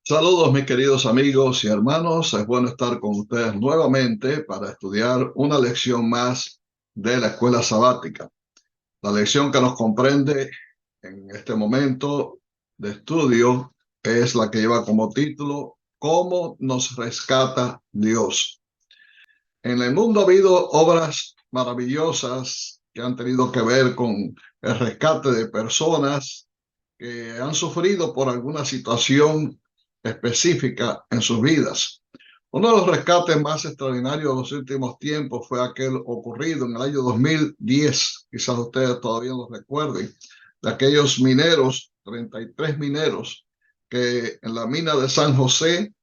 Saludos mis queridos amigos y hermanos, es bueno estar con ustedes nuevamente para estudiar una lección más de la escuela sabática. La lección que nos comprende en este momento de estudio es la que lleva como título ¿Cómo nos rescata Dios? En el mundo ha habido obras maravillosas que han tenido que ver con el rescate de personas que han sufrido por alguna situación específica en sus vidas. Uno de los rescates más extraordinarios de los últimos tiempos fue aquel ocurrido en el año 2010, quizás ustedes todavía lo recuerden, de aquellos mineros, 33 mineros, que en la mina de San José,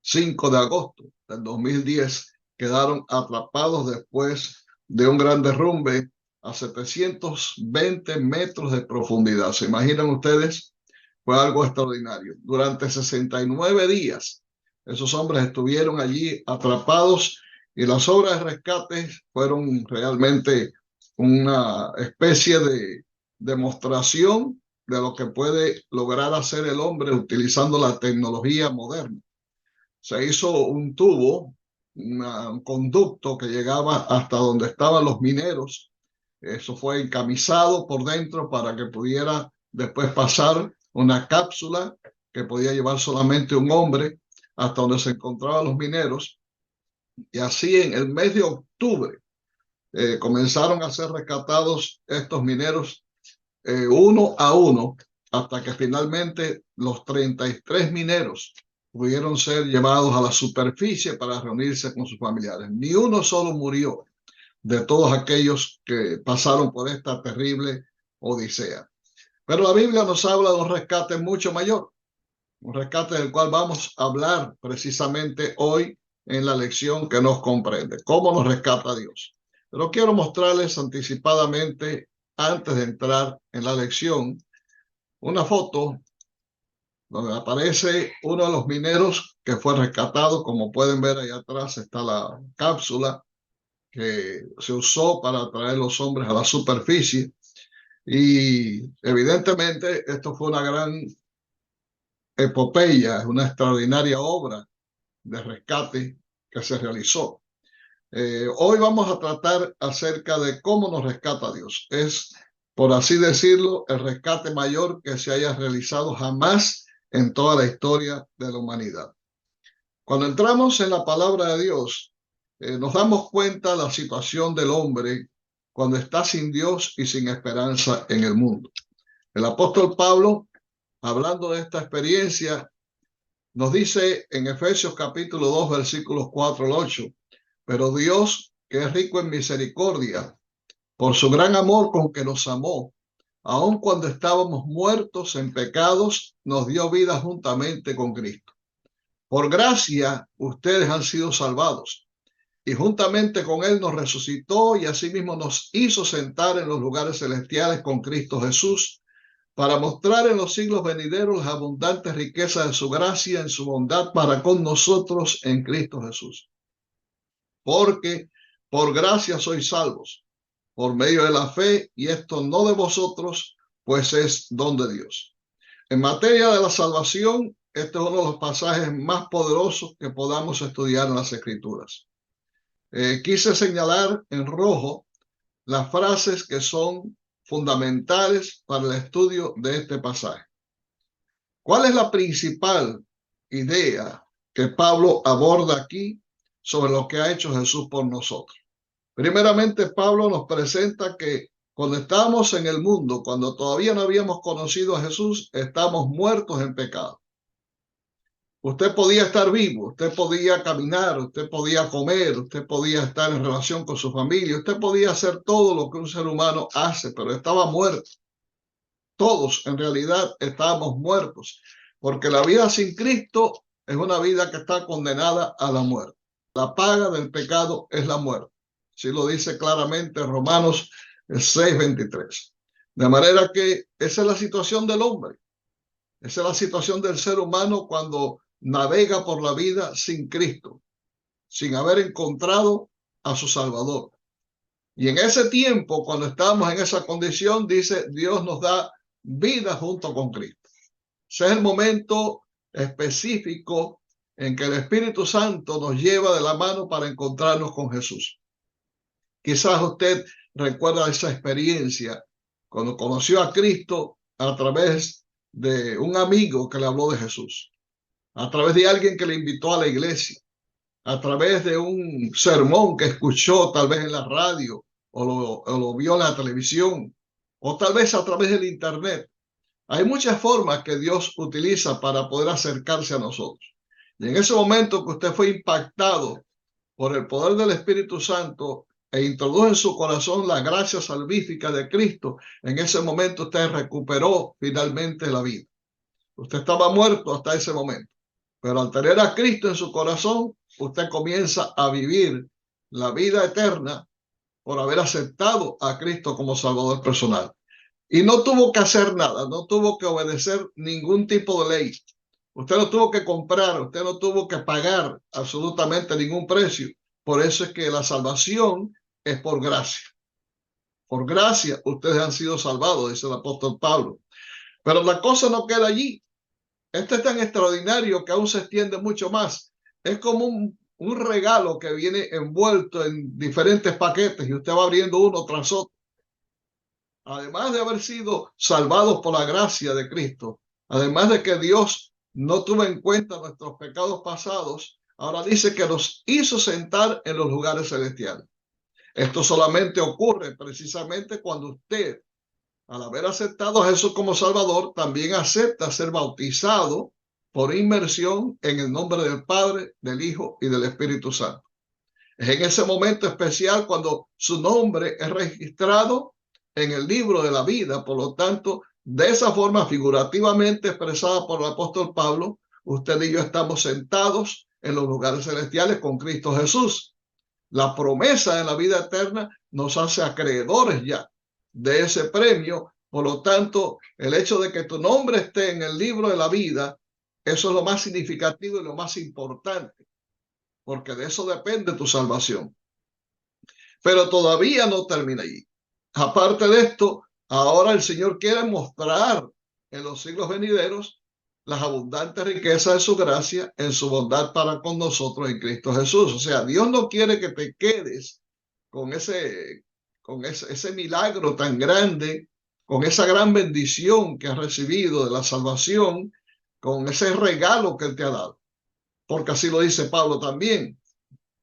5 de agosto del 2010, quedaron atrapados después de un gran derrumbe a 720 metros de profundidad. ¿Se imaginan ustedes? Fue algo extraordinario. Durante 69 días, esos hombres estuvieron allí atrapados y las obras de rescate fueron realmente una especie de demostración de lo que puede lograr hacer el hombre utilizando la tecnología moderna. Se hizo un tubo, un conducto que llegaba hasta donde estaban los mineros. Eso fue encamisado por dentro para que pudiera después pasar una cápsula que podía llevar solamente un hombre hasta donde se encontraban los mineros. Y así en el mes de octubre comenzaron a ser rescatados estos mineros uno a uno, hasta que finalmente los 33 mineros pudieron ser llevados a la superficie para reunirse con sus familiares. Ni uno solo murió de todos aquellos que pasaron por esta terrible odisea. Pero la Biblia nos habla de un rescate mucho mayor, un rescate del cual vamos a hablar precisamente hoy en la lección que nos comprende, cómo nos rescata Dios. Pero quiero mostrarles anticipadamente, antes de entrar en la lección, una foto donde aparece uno de los mineros que fue rescatado. Como pueden ver, allá atrás está la cápsula que se usó para traer los hombres a la superficie. Y evidentemente esto fue una gran epopeya, una extraordinaria obra de rescate que se realizó. Hoy vamos a tratar acerca de cómo nos rescata Dios. Es, por así decirlo, el rescate mayor que se haya realizado jamás en toda la historia de la humanidad. Cuando entramos en la palabra de Dios, nos damos cuenta de la situación del hombre cuando está sin Dios y sin esperanza en el mundo. El apóstol Pablo, hablando de esta experiencia, nos dice en Efesios capítulo 2, versículos 4 al 8, pero Dios, que es rico en misericordia, por su gran amor con que nos amó, aun cuando estábamos muertos en pecados, nos dio vida juntamente con Cristo. Por gracia, ustedes han sido salvados, y juntamente con Él nos resucitó y asimismo nos hizo sentar en los lugares celestiales con Cristo Jesús, para mostrar en los siglos venideros las abundantes riquezas de su gracia en su bondad para con nosotros en Cristo Jesús. Porque por gracia sois salvos, por medio de la fe, y esto no de vosotros, pues es don de Dios. En materia de la salvación, este es uno de los pasajes más poderosos que podamos estudiar en las Escrituras. Quise señalar en rojo las frases que son fundamentales para el estudio de este pasaje. ¿Cuál es la principal idea que Pablo aborda aquí sobre lo que ha hecho Jesús por nosotros? Primeramente, Pablo nos presenta que cuando estábamos en el mundo, cuando todavía no habíamos conocido a Jesús, estamos muertos en pecado. Usted podía estar vivo, usted podía caminar, usted podía comer, usted podía estar en relación con su familia, usted podía hacer todo lo que un ser humano hace, pero estaba muerto. Todos en realidad estábamos muertos, porque la vida sin Cristo es una vida que está condenada a la muerte. La paga del pecado es la muerte. Así lo dice claramente Romanos 6:23. De manera que esa es la situación del hombre. Esa es la situación del ser humano cuando navega por la vida sin Cristo, sin haber encontrado a su Salvador. Y en ese tiempo, cuando estamos en esa condición, dice, Dios nos da vida junto con Cristo. Ese es el momento específico en que el Espíritu Santo nos lleva de la mano para encontrarnos con Jesús. Quizás usted recuerda esa experiencia cuando conoció a Cristo a través de un amigo que le habló de Jesús, a través de alguien que le invitó a la iglesia, a través de un sermón que escuchó tal vez en la radio o lo vio en la televisión, o tal vez a través del internet. Hay muchas formas que Dios utiliza para poder acercarse a nosotros. Y en ese momento que usted fue impactado por el poder del Espíritu Santo e introdujo en su corazón la gracia salvífica de Cristo, en ese momento usted recuperó finalmente la vida. Usted estaba muerto hasta ese momento, pero al tener a Cristo en su corazón, usted comienza a vivir la vida eterna por haber aceptado a Cristo como Salvador personal. Y no tuvo que hacer nada, no tuvo que obedecer ningún tipo de ley. Usted no tuvo que comprar, usted no tuvo que pagar absolutamente ningún precio. Por eso es que la salvación es por gracia. Por gracia ustedes han sido salvados, dice el apóstol Pablo. Pero la cosa no queda allí. Esto es tan extraordinario que aún se extiende mucho más. Es como un regalo que viene envuelto en diferentes paquetes y usted va abriendo uno tras otro. Además de haber sido salvados por la gracia de Cristo, además de que Dios no tuvo en cuenta nuestros pecados pasados, ahora dice que nos hizo sentar en los lugares celestiales. Esto solamente ocurre precisamente cuando usted, al haber aceptado a Jesús como Salvador, también acepta ser bautizado por inmersión en el nombre del Padre, del Hijo y del Espíritu Santo. Es en ese momento especial cuando su nombre es registrado en el libro de la vida. Por lo tanto, de esa forma figurativamente expresada por el apóstol Pablo, usted y yo estamos sentados en los lugares celestiales con Cristo Jesús. La promesa de la vida eterna nos hace acreedores ya de ese premio. Por lo tanto, el hecho de que tu nombre esté en el libro de la vida, eso es lo más significativo y lo más importante, porque de eso depende tu salvación. Pero todavía no termina allí. Aparte de esto, ahora el Señor quiere mostrar en los siglos venideros las abundantes riquezas de su gracia en su bondad para con nosotros en Cristo Jesús. O sea, Dios no quiere que te quedes con ese milagro tan grande, con esa gran bendición que has recibido de la salvación, con ese regalo que Él te ha dado. Porque así lo dice Pablo también.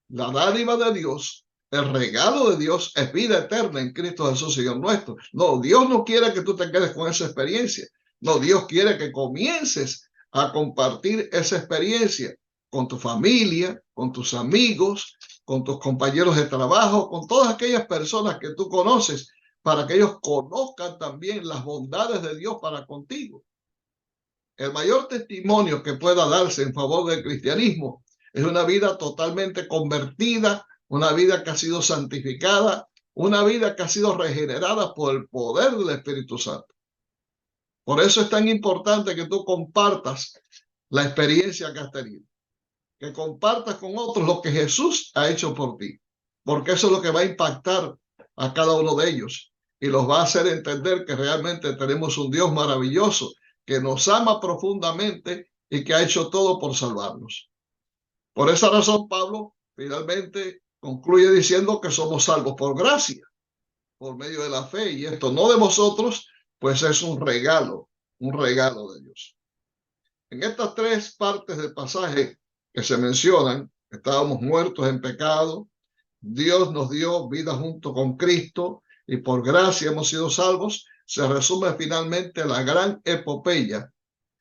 La dádiva de Dios, el regalo de Dios es vida eterna en Cristo Jesús, Señor nuestro. No, Dios no quiere que tú te quedes con esa experiencia. No, Dios quiere que comiences a compartir esa experiencia con tu familia, con tus amigos, con tus compañeros de trabajo, con todas aquellas personas que tú conoces, para que ellos conozcan también las bondades de Dios para contigo. El mayor testimonio que pueda darse en favor del cristianismo es una vida totalmente convertida, una vida que ha sido santificada, una vida que ha sido regenerada por el poder del Espíritu Santo. Por eso es tan importante que tú compartas la experiencia que has tenido, que compartas con otros lo que Jesús ha hecho por ti, porque eso es lo que va a impactar a cada uno de ellos y los va a hacer entender que realmente tenemos un Dios maravilloso que nos ama profundamente y que ha hecho todo por salvarnos. Por esa razón, Pablo finalmente concluye diciendo que somos salvos por gracia, por medio de la fe, y esto no de vosotros, pues es un regalo de Dios. En estas tres partes del pasaje que se mencionan, estábamos muertos en pecado, Dios nos dio vida junto con Cristo y por gracia hemos sido salvos. Se resume finalmente la gran epopeya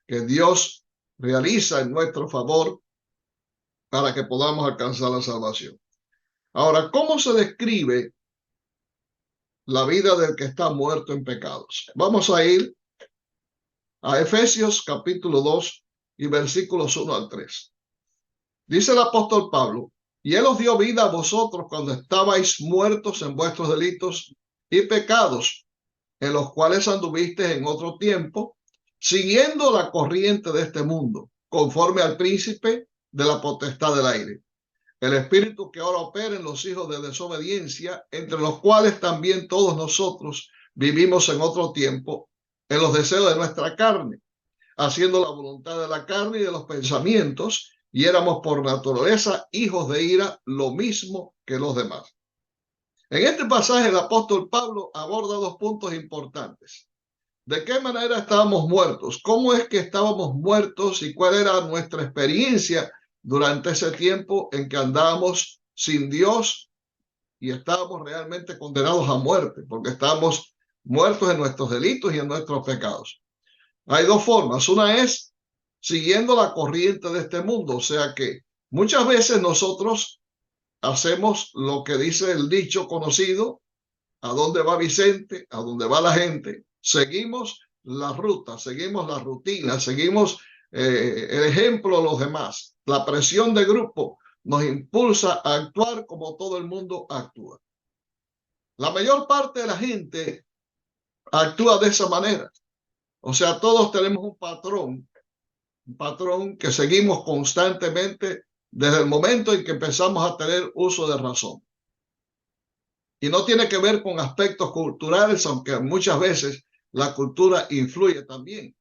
que Dios realiza en nuestro favor para que podamos alcanzar la salvación. Ahora, ¿cómo se describe la vida del que está muerto en pecados? Vamos a ir a Efesios capítulo 2 y versículos 1 al 3. Dice el apóstol Pablo: y Él os dio vida a vosotros cuando estabais muertos en vuestros delitos y pecados, en los cuales anduvisteis en otro tiempo, siguiendo la corriente de este mundo, conforme al príncipe de la potestad del aire, el espíritu que ahora opera en los hijos de desobediencia, entre los cuales también todos nosotros vivimos en otro tiempo, en los deseos de nuestra carne, haciendo la voluntad de la carne y de los pensamientos, y éramos por naturaleza hijos de ira, lo mismo que los demás. En este pasaje el apóstol Pablo aborda dos puntos importantes. ¿De qué manera estábamos muertos? ¿Cómo es que estábamos muertos y cuál era nuestra experiencia durante ese tiempo en que andábamos sin Dios y estábamos realmente condenados a muerte? Porque estábamos muertos en nuestros delitos y en nuestros pecados. Hay dos formas. Una es siguiendo la corriente de este mundo. O sea que muchas veces nosotros hacemos lo que dice el dicho conocido: ¿a dónde va Vicente? ¿A dónde va la gente? Seguimos la ruta, seguimos la rutina, seguimos el ejemplo de los demás. La presión de grupo nos impulsa a actuar como todo el mundo actúa. La mayor parte de la gente actúa de esa manera. O sea, todos tenemos un patrón que seguimos constantemente desde el momento en que empezamos a tener uso de razón. Y no tiene que ver con aspectos culturales, aunque muchas veces la cultura influye también.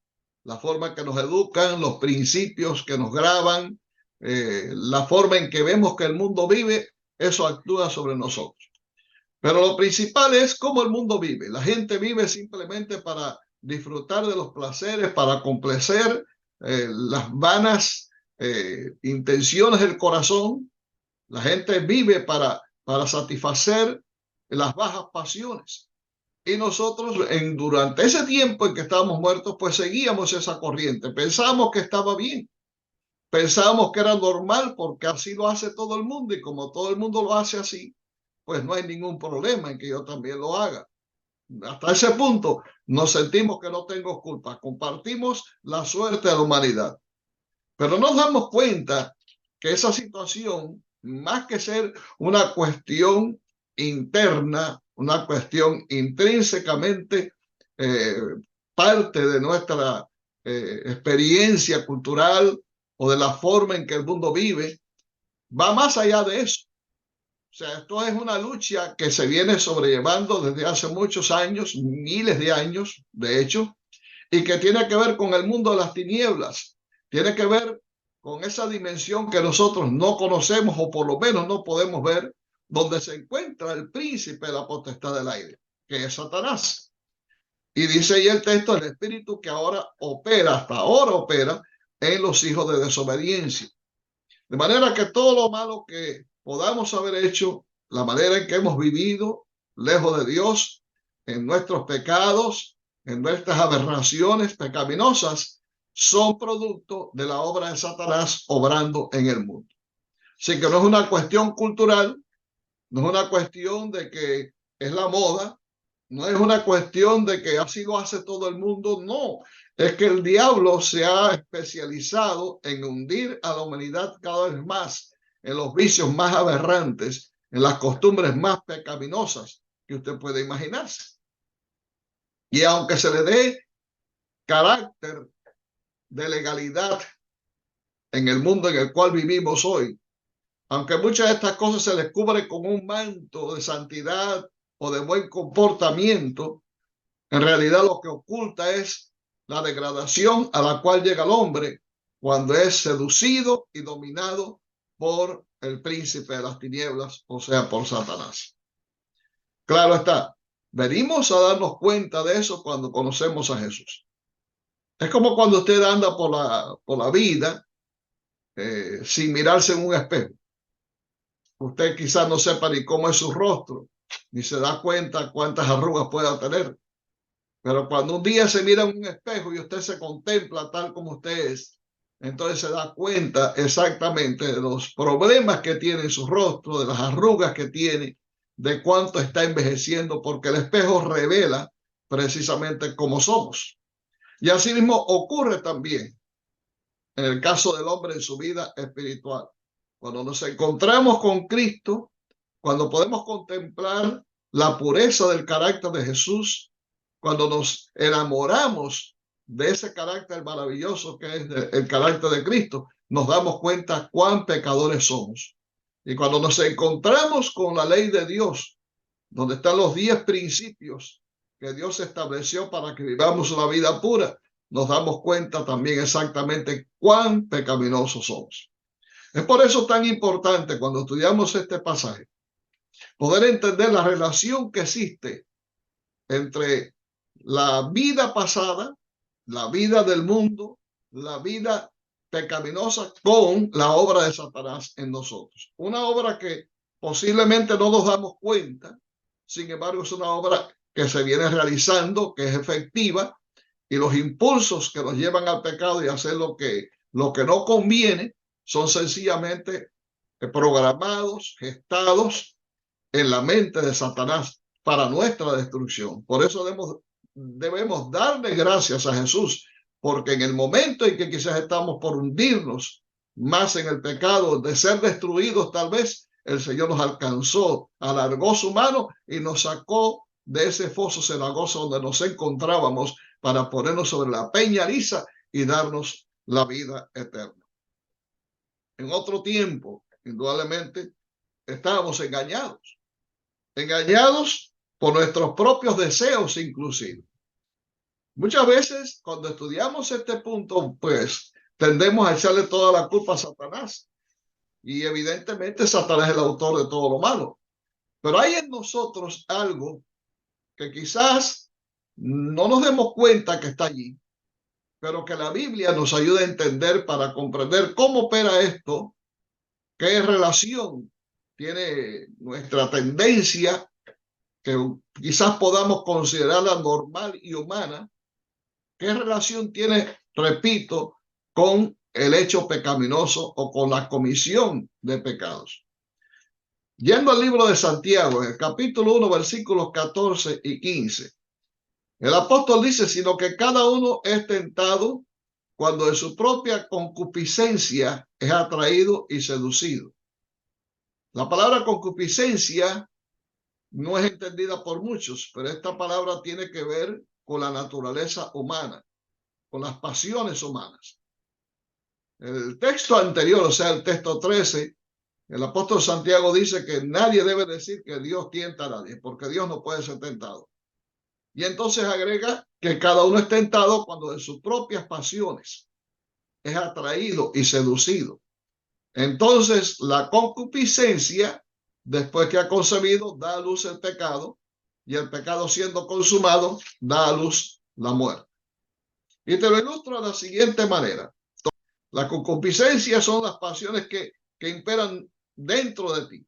La forma en que nos educan, los principios que nos graban, la forma en que vemos que el mundo vive, eso actúa sobre nosotros. Pero lo principal es cómo el mundo vive. La gente vive simplemente para disfrutar de los placeres, para complacer las vanas intenciones del corazón. La gente vive para satisfacer las bajas pasiones. Y nosotros durante ese tiempo en que estábamos muertos, pues seguíamos esa corriente. Pensábamos que estaba bien. Pensábamos que era normal porque así lo hace todo el mundo, y como todo el mundo lo hace así, pues no hay ningún problema en que yo también lo haga. Hasta ese punto nos sentimos que no tengo culpa. Compartimos la suerte de la humanidad. Pero nos damos cuenta que esa situación, más que ser una cuestión interna, una cuestión intrínsecamente parte de nuestra experiencia cultural o de la forma en que el mundo vive, va más allá de eso. O sea, esto es una lucha que se viene sobrellevando desde hace muchos años, miles de años, de hecho, y que tiene que ver con el mundo de las tinieblas, tiene que ver con esa dimensión que nosotros no conocemos o por lo menos no podemos ver, donde se encuentra el príncipe de la potestad del aire, que es Satanás. Y dice ahí el texto, el espíritu que ahora opera, hasta ahora opera en los hijos de desobediencia. De manera que todo lo malo que podamos haber hecho, la manera en que hemos vivido lejos de Dios, en nuestros pecados, en nuestras aberraciones pecaminosas, son producto de la obra de Satanás obrando en el mundo. Así que no es una cuestión cultural, no es una cuestión de que es la moda, no es una cuestión de que así lo hace todo el mundo, no. Es que el diablo se ha especializado en hundir a la humanidad cada vez más en los vicios más aberrantes, en las costumbres más pecaminosas que usted puede imaginarse. Y aunque se le dé carácter de legalidad en el mundo en el cual vivimos hoy, aunque muchas de estas cosas se les cubre con un manto de santidad o de buen comportamiento, en realidad lo que oculta es la degradación a la cual llega el hombre cuando es seducido y dominado por el príncipe de las tinieblas, o sea, por Satanás. Claro está, venimos a darnos cuenta de eso cuando conocemos a Jesús. Es como cuando usted anda por la vida sin mirarse en un espejo. Usted quizás no sepa ni cómo es su rostro, ni se da cuenta cuántas arrugas pueda tener. Pero cuando un día se mira en un espejo y usted se contempla tal como usted es, entonces se da cuenta exactamente de los problemas que tiene en su rostro, de las arrugas que tiene, de cuánto está envejeciendo, porque el espejo revela precisamente cómo somos. Y así mismo ocurre también en el caso del hombre en su vida espiritual. Cuando nos encontramos con Cristo, cuando podemos contemplar la pureza del carácter de Jesús, cuando nos enamoramos de ese carácter maravilloso que es el carácter de Cristo, nos damos cuenta cuán pecadores somos. Y cuando nos encontramos con la ley de Dios, donde están los 10 principios que Dios estableció para que vivamos una vida pura, nos damos cuenta también exactamente cuán pecaminosos somos. Es por eso tan importante cuando estudiamos este pasaje, poder entender la relación que existe entre la vida pasada, la vida del mundo, la vida pecaminosa con la obra de Satanás en nosotros. Una obra que posiblemente no nos damos cuenta, sin embargo es una obra que se viene realizando, que es efectiva, y los impulsos que nos llevan al pecado y a hacer lo que no conviene son sencillamente programados, gestados en la mente de Satanás para nuestra destrucción. Por eso debemos darle gracias a Jesús, porque en el momento en que quizás estamos por hundirnos más en el pecado, de ser destruidos tal vez, el Señor nos alcanzó, alargó su mano y nos sacó de ese foso cenagoso donde nos encontrábamos para ponernos sobre la peña lisa y darnos la vida eterna. En otro tiempo, indudablemente, estábamos engañados por nuestros propios deseos inclusive. Muchas veces cuando estudiamos este punto, pues tendemos a echarle toda la culpa a Satanás. Y evidentemente Satanás es el autor de todo lo malo. Pero hay en nosotros algo que quizás no nos demos cuenta que está allí, pero que la Biblia nos ayuda a entender para comprender cómo opera esto, qué relación tiene nuestra tendencia, que quizás podamos considerarla normal y humana, qué relación tiene, repito, con el hecho pecaminoso o con la comisión de pecados. Yendo al libro de Santiago, en el capítulo 1, versículos 14 y 15, el apóstol dice, sino que cada uno es tentado cuando de su propia concupiscencia es atraído y seducido. La palabra concupiscencia no es entendida por muchos, pero esta palabra tiene que ver con la naturaleza humana, con las pasiones humanas. El texto anterior, o sea, el texto 13, el apóstol Santiago dice que nadie debe decir que Dios tienta a nadie, porque Dios no puede ser tentado. Y entonces agrega que cada uno es tentado cuando de sus propias pasiones es atraído y seducido. Entonces, la concupiscencia, después que ha concebido, da a luz el pecado, y el pecado siendo consumado, da a luz la muerte. Y te lo ilustro de la siguiente manera. La concupiscencia son las pasiones que imperan dentro de ti.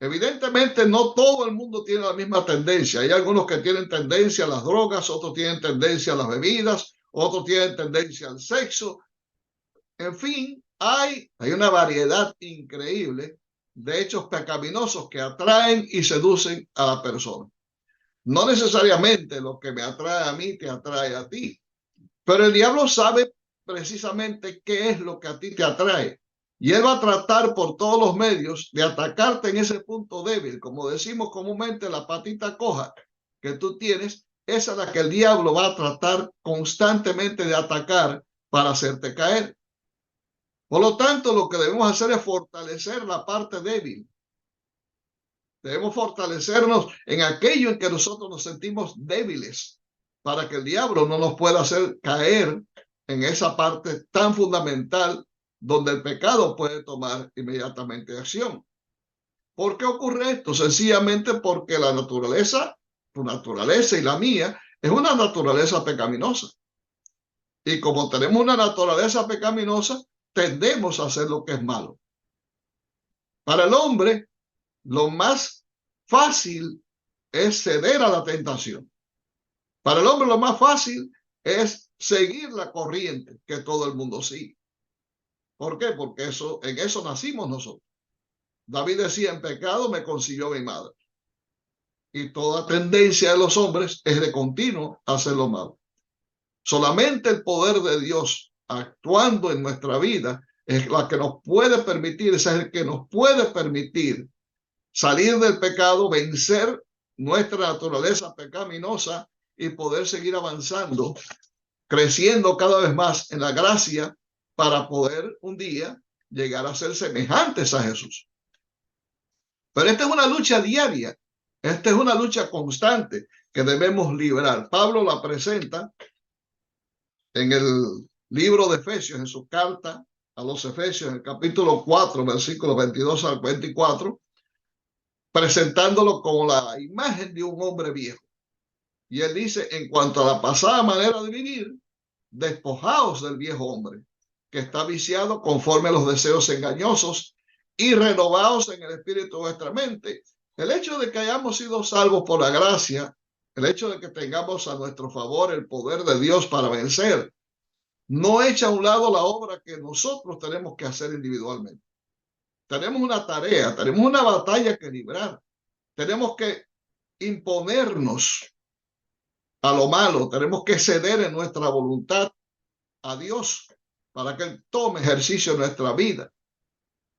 Evidentemente, no todo el mundo tiene la misma tendencia. Hay algunos que tienen tendencia a las drogas, otros tienen tendencia a las bebidas, otros tienen tendencia al sexo. En fin, hay una variedad increíble de hechos pecaminosos que atraen y seducen a la persona. No necesariamente lo que me atrae a mí te atrae a ti, pero el diablo sabe precisamente qué es lo que a ti te atrae. Y él va a tratar por todos los medios de atacarte en ese punto débil. Como decimos comúnmente, la patita coja que tú tienes, esa es la que el diablo va a tratar constantemente de atacar para hacerte caer. Por lo tanto, lo que debemos hacer es fortalecer la parte débil. Debemos fortalecernos en aquello en que nosotros nos sentimos débiles, para que el diablo no nos pueda hacer caer en esa parte tan fundamental donde el pecado puede tomar inmediatamente acción. ¿Por qué ocurre esto? Sencillamente porque la naturaleza, tu naturaleza y la mía, es una naturaleza pecaminosa. Y como tenemos una naturaleza pecaminosa, tendemos a hacer lo que es malo. Para el hombre, lo más fácil es ceder a la tentación. Para el hombre lo más fácil es seguir la corriente que todo el mundo sigue. ¿Por qué? Porque en eso nacimos nosotros. David decía, en pecado me concibió mi madre. Y toda tendencia de los hombres es de continuo hacer lo malo. Solamente el poder de Dios actuando en nuestra vida es la que nos puede permitir, es el que nos puede permitir salir del pecado, vencer nuestra naturaleza pecaminosa y poder seguir avanzando, creciendo cada vez más en la gracia para poder un día llegar a ser semejantes a Jesús. Pero esta es una lucha diaria, esta es una lucha constante que debemos librar. Pablo la presenta en el libro de Efesios, en su carta a los Efesios, en el capítulo 4, versículos 22 al 24, presentándolo como la imagen de un hombre viejo. Y él dice, en cuanto a la pasada manera de vivir, despojaos del viejo hombre, que está viciado conforme a los deseos engañosos, y renovaos en el espíritu de vuestra mente. El hecho de que hayamos sido salvos por la gracia, el hecho de que tengamos a nuestro favor el poder de Dios para vencer, no echa a un lado la obra que nosotros tenemos que hacer individualmente. Tenemos una tarea, tenemos una batalla que librar. Tenemos que imponernos a lo malo, tenemos que ceder en nuestra voluntad a Dios para que Él tome ejercicio en nuestra vida.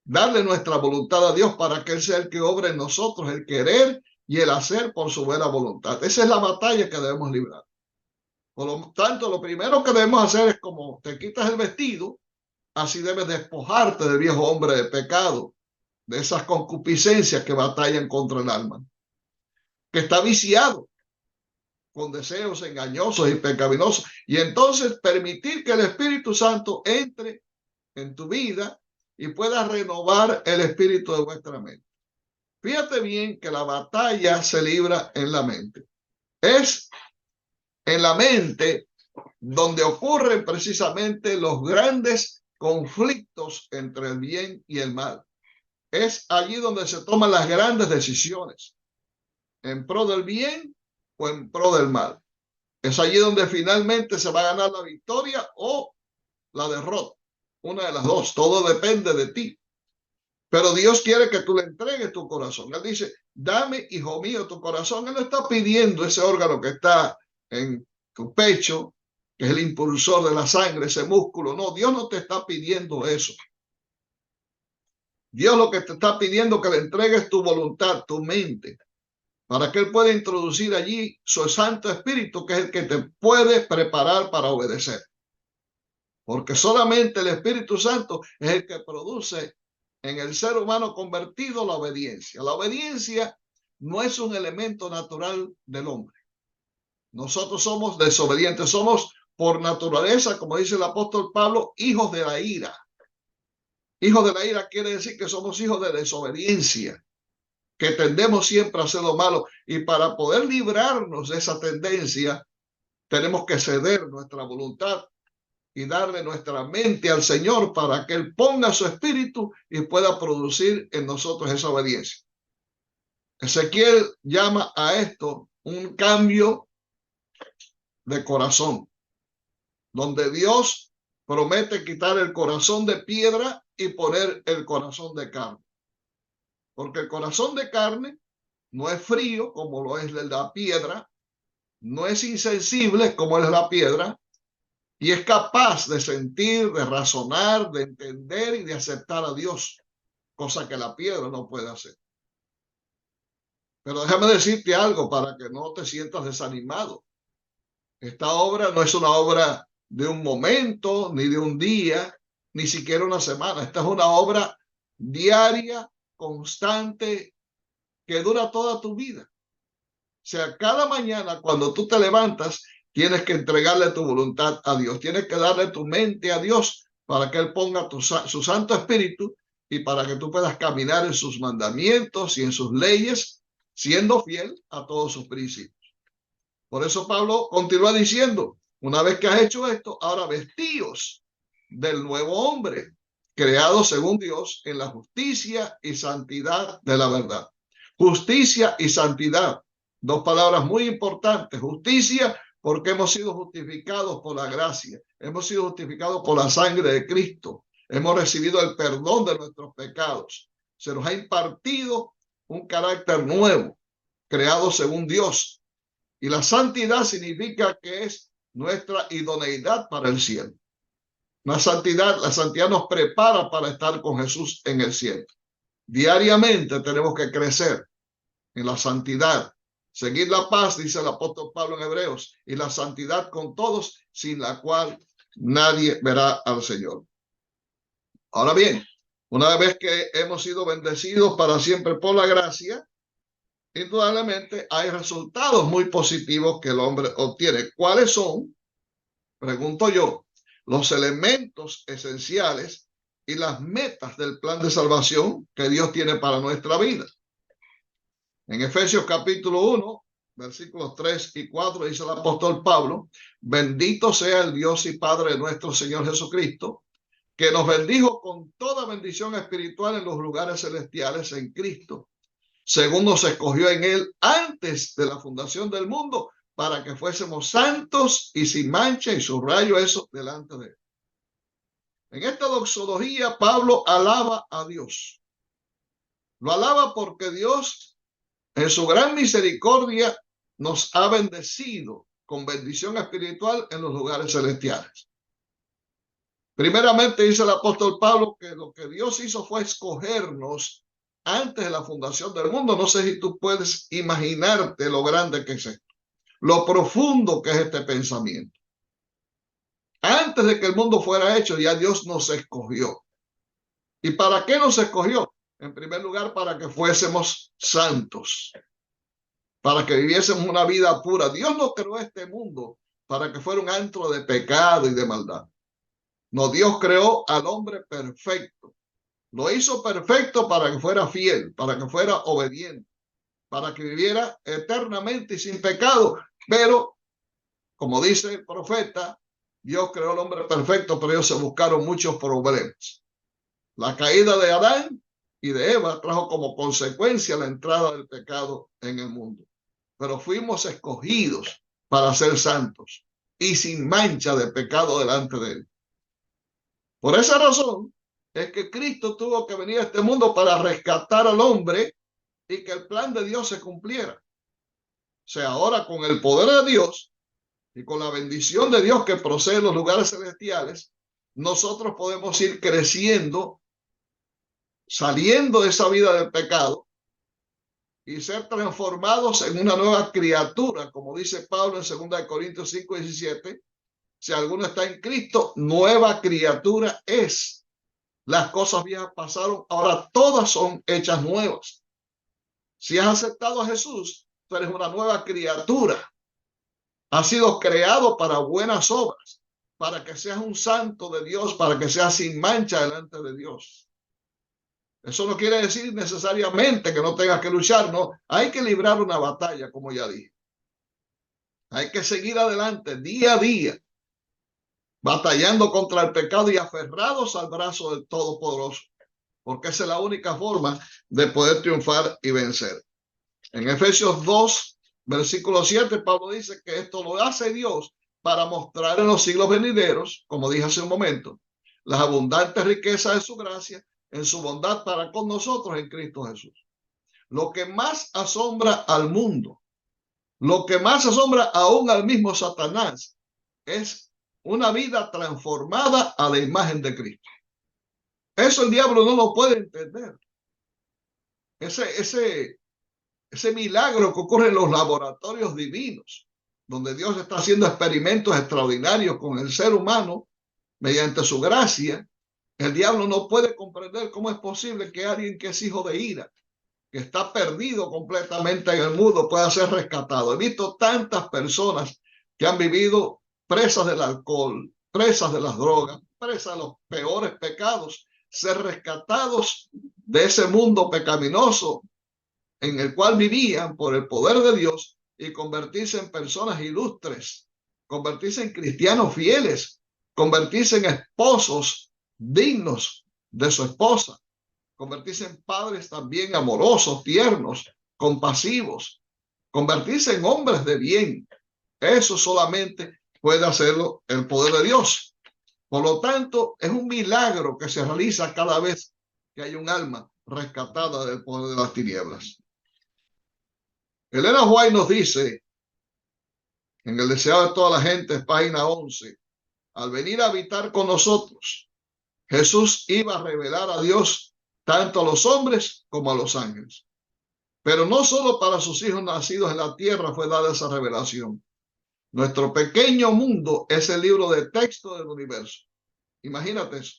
Darle nuestra voluntad a Dios para que Él sea el que obre en nosotros, el querer y el hacer por su buena voluntad. Esa es la batalla que debemos librar. Por lo tanto, lo primero que debemos hacer es como te quitas el vestido, así debes despojarte del viejo hombre de pecado, de esas concupiscencias que batallan contra el alma, que está viciado con deseos engañosos y pecaminosos, y entonces permitir que el Espíritu Santo entre en tu vida y pueda renovar el espíritu de vuestra mente. Fíjate bien que la batalla se libra en la mente. Es en la mente donde ocurren precisamente los grandes conflictos entre el bien y el mal. Es allí donde se toman las grandes decisiones, en pro del bien o en pro del mal. Es allí donde finalmente se va a ganar la victoria o la derrota. Una de las dos, todo depende de ti. Pero Dios quiere que tú le entregues tu corazón. Él dice, dame, hijo mío, tu corazón. Él no está pidiendo ese órgano que está en tu pecho, que es el impulsor de la sangre, ese músculo. No, Dios no te está pidiendo eso. Dios lo que te está pidiendo es que le entregues tu voluntad, tu mente, para que Él pueda introducir allí su Santo Espíritu, que es el que te puede preparar para obedecer. Porque solamente el Espíritu Santo es el que produce en el ser humano convertido la obediencia. La obediencia no es un elemento natural del hombre. Nosotros somos desobedientes, somos por naturaleza, como dice el apóstol Pablo, hijos de la ira. Hijos de la ira quiere decir que somos hijos de desobediencia, que tendemos siempre a hacer lo malo. Y para poder librarnos de esa tendencia, tenemos que ceder nuestra voluntad y darle nuestra mente al Señor para que Él ponga su espíritu y pueda producir en nosotros esa obediencia. Ezequiel llama a esto un cambio de corazón, donde Dios promete quitar el corazón de piedra y poner el corazón de carne. Porque el corazón de carne no es frío como lo es el de la piedra, no es insensible como es la piedra, y es capaz de sentir, de razonar, de entender y de aceptar a Dios, cosa que la piedra no puede hacer. Pero déjame decirte algo para que no te sientas desanimado. Esta obra no es una obra de un momento, ni de un día, ni siquiera una semana. Esta es una obra diaria, constante, que dura toda tu vida. O sea, cada mañana cuando tú te levantas, tienes que entregarle tu voluntad a Dios. Tienes que darle tu mente a Dios para que Él ponga su Santo Espíritu y para que tú puedas caminar en sus mandamientos y en sus leyes, siendo fiel a todos sus principios. Por eso Pablo continúa diciendo, una vez que has hecho esto, ahora vestíos del nuevo hombre, creado según Dios en la justicia y santidad de la verdad. Justicia y santidad. Dos palabras muy importantes. Justicia porque hemos sido justificados por la gracia. Hemos sido justificados por la sangre de Cristo. Hemos recibido el perdón de nuestros pecados. Se nos ha impartido un carácter nuevo, creado según Dios. Y la santidad significa que es nuestra idoneidad para el cielo. La santidad nos prepara para estar con Jesús en el cielo. Diariamente tenemos que crecer en la santidad. Seguir la paz, dice el apóstol Pablo en Hebreos, y la santidad con todos, sin la cual nadie verá al Señor. Ahora bien, una vez que hemos sido bendecidos para siempre por la gracia, indudablemente hay resultados muy positivos que el hombre obtiene. ¿Cuáles son? Pregunto yo, los elementos esenciales y las metas del plan de salvación que Dios tiene para nuestra vida. En Efesios capítulo 1, versículos 3 y 4, dice el apóstol Pablo: bendito sea el Dios y Padre de nuestro Señor Jesucristo, que nos bendijo con toda bendición espiritual en los lugares celestiales en Cristo, según nos escogió en él antes de la fundación del mundo, para que fuésemos santos y sin mancha, y subrayo eso, delante de él. En esta doxología, Pablo alaba a Dios. Lo alaba porque Dios, en su gran misericordia, nos ha bendecido con bendición espiritual en los lugares celestiales. Primeramente dice el apóstol Pablo que lo que Dios hizo fue escogernos antes de la fundación del mundo. No sé si tú puedes imaginarte lo grande que es esto, lo profundo que es este pensamiento. Antes de que el mundo fuera hecho, ya Dios nos escogió. ¿Y para qué nos escogió? En primer lugar, para que fuésemos santos, para que viviésemos una vida pura. Dios no creó este mundo para que fuera un antro de pecado y de maldad. No, Dios creó al hombre perfecto. Lo hizo perfecto para que fuera fiel, para que fuera obediente, para que viviera eternamente y sin pecado. Pero, como dice el profeta, Dios creó al hombre perfecto, pero ellos se buscaron muchos problemas. La caída de Adán y de Eva trajo como consecuencia la entrada del pecado en el mundo. Pero fuimos escogidos para ser santos y sin mancha de pecado delante de él. Por esa razón es que Cristo tuvo que venir a este mundo para rescatar al hombre y que el plan de Dios se cumpliera. O sea, ahora con el poder de Dios y con la bendición de Dios que procede de los lugares celestiales, nosotros podemos ir creciendo, saliendo de esa vida del pecado y ser transformados en una nueva criatura, como dice Pablo en 2 Corintios 5:17. Si alguno está en Cristo, nueva criatura es. Las cosas viejas pasaron, ahora todas son hechas nuevas. Si has aceptado a Jesús, tú eres una nueva criatura. Has sido creado para buenas obras, para que seas un santo de Dios, para que seas sin mancha delante de Dios. Eso no quiere decir necesariamente que no tengas que luchar, no. Hay que librar una batalla, como ya dije. Hay que seguir adelante día a día, batallando contra el pecado y aferrados al brazo del Todopoderoso, porque esa es la única forma de poder triunfar y vencer. En Efesios 2, versículo 7, Pablo dice que esto lo hace Dios para mostrar en los siglos venideros, como dije hace un momento, las abundantes riquezas de su gracia en su bondad para con nosotros en Cristo Jesús. Lo que más asombra al mundo, lo que más asombra aún al mismo Satanás, es una vida transformada a la imagen de Cristo. Eso el diablo no lo puede entender. Ese milagro que ocurre en los laboratorios divinos, donde Dios está haciendo experimentos extraordinarios con el ser humano mediante su gracia, el diablo no puede comprender cómo es posible que alguien que es hijo de ira, que está perdido completamente en el mundo, pueda ser rescatado. He visto tantas personas que han vivido presas del alcohol, presas de las drogas, presas de los peores pecados, ser rescatados de ese mundo pecaminoso en el cual vivían por el poder de Dios y convertirse en personas ilustres, convertirse en cristianos fieles, convertirse en esposos dignos de su esposa, convertirse en padres también amorosos, tiernos, compasivos, convertirse en hombres de bien. Eso solamente puede hacerlo el poder de Dios. Por lo tanto, es un milagro que se realiza cada vez que hay un alma rescatada del poder de las tinieblas. Elena White nos dice, en El deseado de toda la gente, página 11, al venir a habitar con nosotros, Jesús iba a revelar a Dios tanto a los hombres como a los ángeles. Pero no solo para sus hijos nacidos en la tierra fue dada esa revelación. Nuestro pequeño mundo es el libro de texto del universo. Imagínate eso.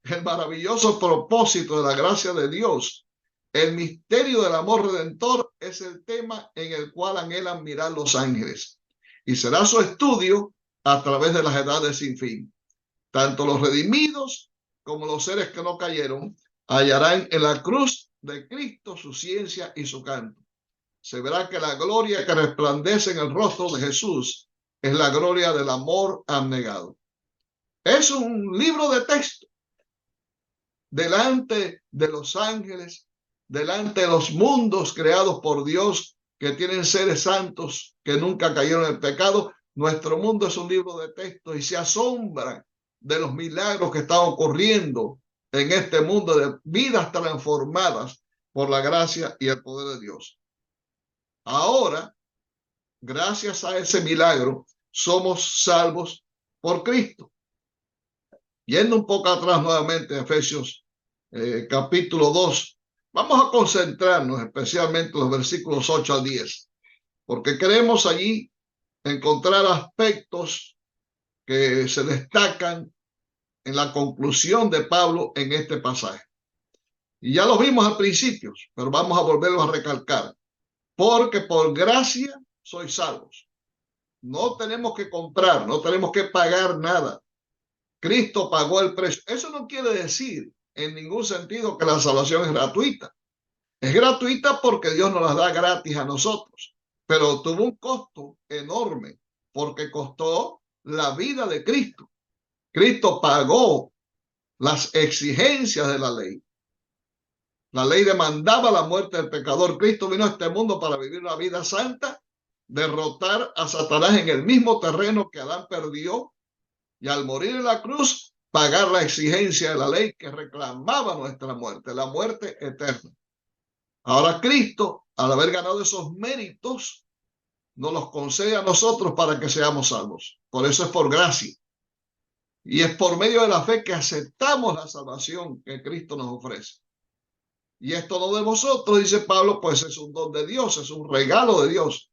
El maravilloso propósito de la gracia de Dios, el misterio del amor redentor, es el tema en el cual anhelan mirar los ángeles. Y será su estudio a través de las edades sin fin. Tanto los redimidos como los seres que no cayeron hallarán en la cruz de Cristo su ciencia y su canto. Se verá que la gloria que resplandece en el rostro de Jesús es la gloria del amor abnegado. Es un libro de texto delante de los ángeles, delante de los mundos creados por Dios, que tienen seres santos que nunca cayeron en el pecado. Nuestro mundo es un libro de texto y se asombran de los milagros que están ocurriendo en este mundo, de vidas transformadas por la gracia y el poder de Dios. Ahora, gracias a ese milagro, somos salvos por Cristo. Yendo un poco atrás nuevamente, Efesios capítulo 2, vamos a concentrarnos especialmente en los versículos 8 al 10, porque queremos allí encontrar aspectos que se destacan en la conclusión de Pablo en este pasaje. Y ya lo vimos al principio, pero vamos a volverlo a recalcar. Porque por gracia sois salvos. No tenemos que comprar, no tenemos que pagar nada. Cristo pagó el precio. Eso no quiere decir en ningún sentido que la salvación es gratuita. Es gratuita porque Dios nos la da gratis a nosotros, pero tuvo un costo enorme porque costó la vida de Cristo. Cristo pagó las exigencias de la ley. La ley demandaba la muerte del pecador. Cristo vino a este mundo para vivir una vida santa, derrotar a Satanás en el mismo terreno que Adán perdió, y al morir en la cruz, pagar la exigencia de la ley que reclamaba nuestra muerte, la muerte eterna. Ahora Cristo, al haber ganado esos méritos, nos los concede a nosotros para que seamos salvos. Por eso es por gracia. Y es por medio de la fe que aceptamos la salvación que Cristo nos ofrece. Y esto no de vosotros, dice Pablo, pues es un don de Dios, es un regalo de Dios.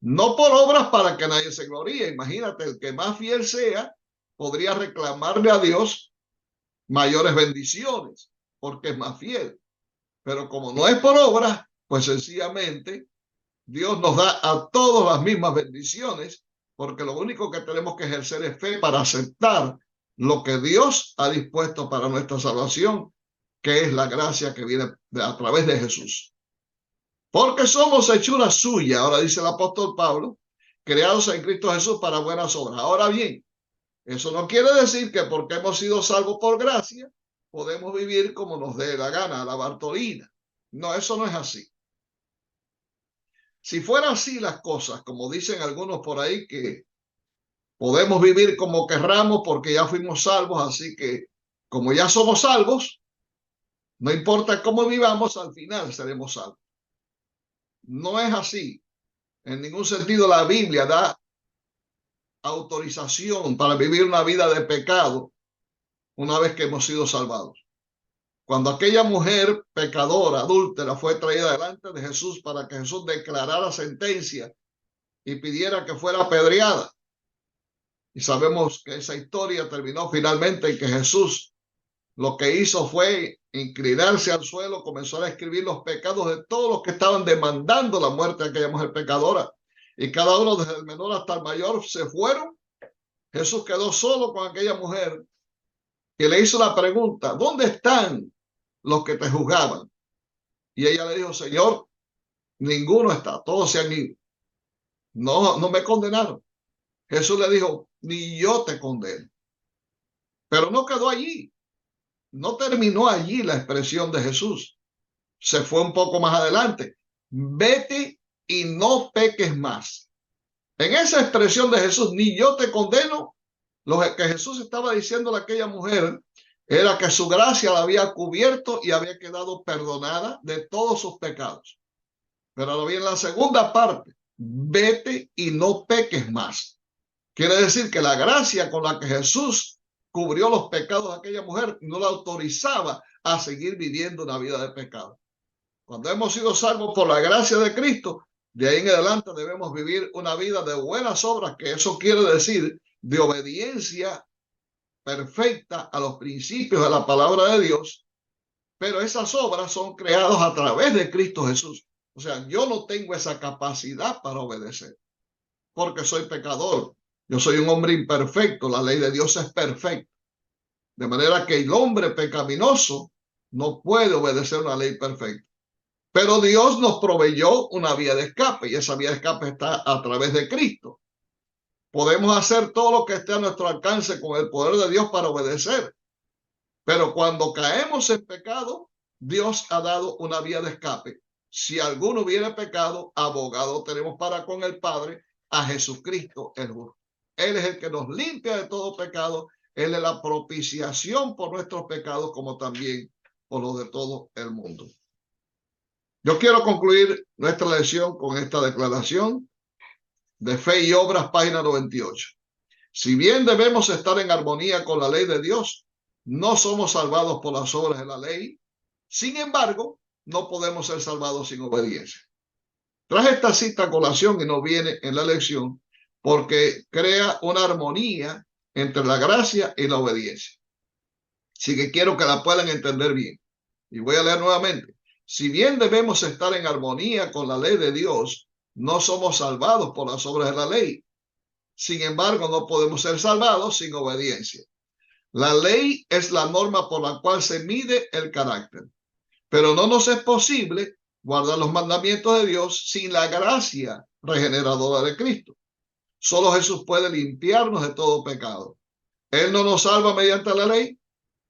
No por obras para que nadie se gloríe. Imagínate, el que más fiel sea, podría reclamarle a Dios mayores bendiciones, porque es más fiel. Pero como no es por obras, pues sencillamente Dios nos da a todos las mismas bendiciones, porque lo único que tenemos que ejercer es fe para aceptar lo que Dios ha dispuesto para nuestra salvación, que es la gracia que viene a través de Jesús. Porque somos hechura suya, ahora dice el apóstol Pablo, creados en Cristo Jesús para buenas obras. Ahora bien, eso no quiere decir que porque hemos sido salvos por gracia, podemos vivir como nos dé la gana, a la Bartolina. No, eso no es así. Si fuera así las cosas, como dicen algunos por ahí, que podemos vivir como querramos porque ya fuimos salvos, así que como ya somos salvos, no importa cómo vivamos, al final seremos salvos. No es así. En ningún sentido la Biblia da autorización para vivir una vida de pecado una vez que hemos sido salvados. Cuando aquella mujer pecadora, adúltera, fue traída delante de Jesús para que Jesús declarara sentencia y pidiera que fuera apedreada. Y sabemos que esa historia terminó finalmente en que Jesús lo que hizo fue inclinarse al suelo, comenzó a escribir los pecados de todos los que estaban demandando la muerte de aquella mujer pecadora. Y cada uno, desde el menor hasta el mayor, se fueron. Jesús quedó solo con aquella mujer y le hizo la pregunta: ¿dónde están los que te juzgaban? Y ella le dijo: Señor, ninguno está, todos se han ido. No me condenaron. Jesús le dijo: ni yo te condeno. Pero no quedó allí. No terminó allí la expresión de Jesús. Se fue un poco más adelante. Vete y no peques más. En esa expresión de Jesús, ni yo te condeno, lo que Jesús estaba diciendo a aquella mujer era que su gracia la había cubierto y había quedado perdonada de todos sus pecados. Pero ahora viene la segunda parte: vete y no peques más. Quiere decir que la gracia con la que Jesús cubrió los pecados de aquella mujer no la autorizaba a seguir viviendo una vida de pecado. Cuando hemos sido salvos por la gracia de Cristo, de ahí en adelante debemos vivir una vida de buenas obras, que eso quiere decir de obediencia perfecta a los principios de la palabra de Dios, pero esas obras son creadas a través de Cristo Jesús. O sea, yo no tengo esa capacidad para obedecer, porque soy pecador. Yo soy un hombre imperfecto, la ley de Dios es perfecta. De manera que el hombre pecaminoso no puede obedecer una ley perfecta. Pero Dios nos proveyó una vía de escape y esa vía de escape está a través de Cristo. Podemos hacer todo lo que esté a nuestro alcance con el poder de Dios para obedecer. Pero cuando caemos en pecado, Dios ha dado una vía de escape. Si alguno hubiera pecado, abogado tenemos para con el Padre, a Jesucristo el justo. Él es el que nos limpia de todo pecado. Él es la propiciación por nuestros pecados, como también por los de todo el mundo. Yo quiero concluir nuestra lección con esta declaración de Fe y Obras, página 98. Si bien debemos estar en armonía con la ley de Dios, no somos salvados por las obras de la ley. Sin embargo, no podemos ser salvados sin obediencia. Traje esta cita a colación y no viene en la lección porque crea una armonía entre la gracia y la obediencia. Así que quiero que la puedan entender bien. Y voy a leer nuevamente. Si bien debemos estar en armonía con la ley de Dios, no somos salvados por las obras de la ley. Sin embargo, no podemos ser salvados sin obediencia. La ley es la norma por la cual se mide el carácter, pero no nos es posible guardar los mandamientos de Dios sin la gracia regeneradora de Cristo. Solo Jesús puede limpiarnos de todo pecado. Él no nos salva mediante la ley,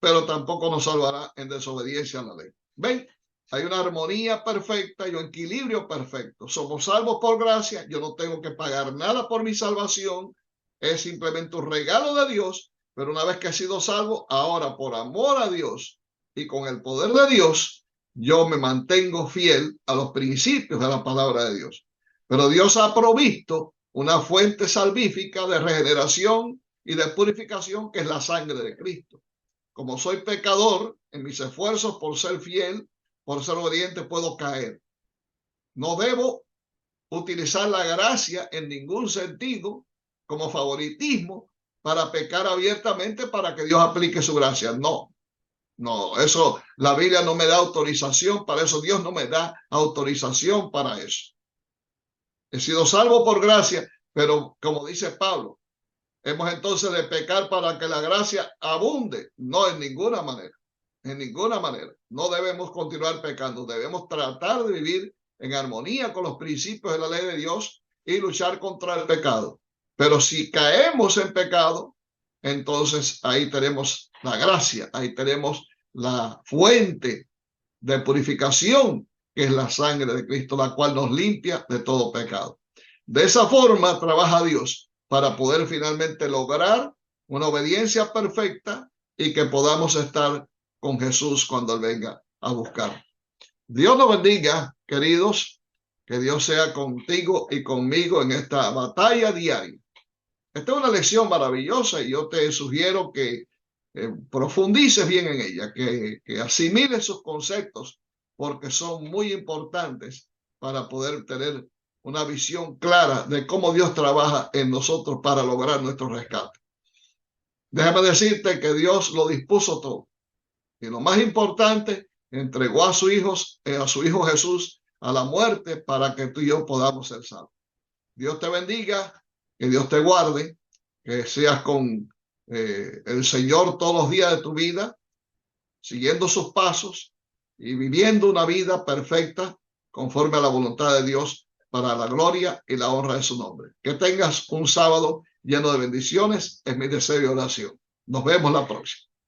pero tampoco nos salvará en desobediencia a la ley. ¿Ven? Hay una armonía perfecta y un equilibrio perfecto. Somos salvos por gracia. Yo no tengo que pagar nada por mi salvación. Es simplemente un regalo de Dios. Pero una vez que he sido salvo, ahora por amor a Dios y con el poder de Dios, yo me mantengo fiel a los principios de la palabra de Dios. Pero Dios ha provisto una fuente salvífica de regeneración y de purificación, que es la sangre de Cristo. Como soy pecador, en mis esfuerzos por ser fiel, por ser obediente, puedo caer. No debo utilizar la gracia en ningún sentido como favoritismo para pecar abiertamente para que Dios aplique su gracia. No, no, eso la Biblia no me da autorización para eso. Dios no me da autorización para eso. He sido salvo por gracia, pero como dice Pablo, hemos entonces de pecar para que la gracia abunde. No, en ninguna manera. En ninguna manera. No debemos continuar pecando. Debemos tratar de vivir en armonía con los principios de la ley de Dios y luchar contra el pecado. Pero si caemos en pecado, entonces ahí tenemos la gracia, ahí tenemos la fuente de purificación, que es la sangre de Cristo, la cual nos limpia de todo pecado. De esa forma trabaja Dios para poder finalmente lograr una obediencia perfecta y que podamos estar con Jesús cuando Él venga a buscar. Dios nos bendiga, queridos, que Dios sea contigo y conmigo en esta batalla diaria. Esta es una lección maravillosa y yo te sugiero que profundices bien en ella, que asimiles sus conceptos, porque son muy importantes para poder tener una visión clara de cómo Dios trabaja en nosotros para lograr nuestro rescate. Déjame decirte que Dios lo dispuso todo. Y lo más importante, entregó a su hijo Jesús a la muerte para que tú y yo podamos ser salvos. Dios te bendiga, que Dios te guarde, que seas con el Señor todos los días de tu vida, siguiendo sus pasos y viviendo una vida perfecta conforme a la voluntad de Dios para la gloria y la honra de su nombre. Que tengas un sábado lleno de bendiciones, es mi deseo y oración. Nos vemos la próxima.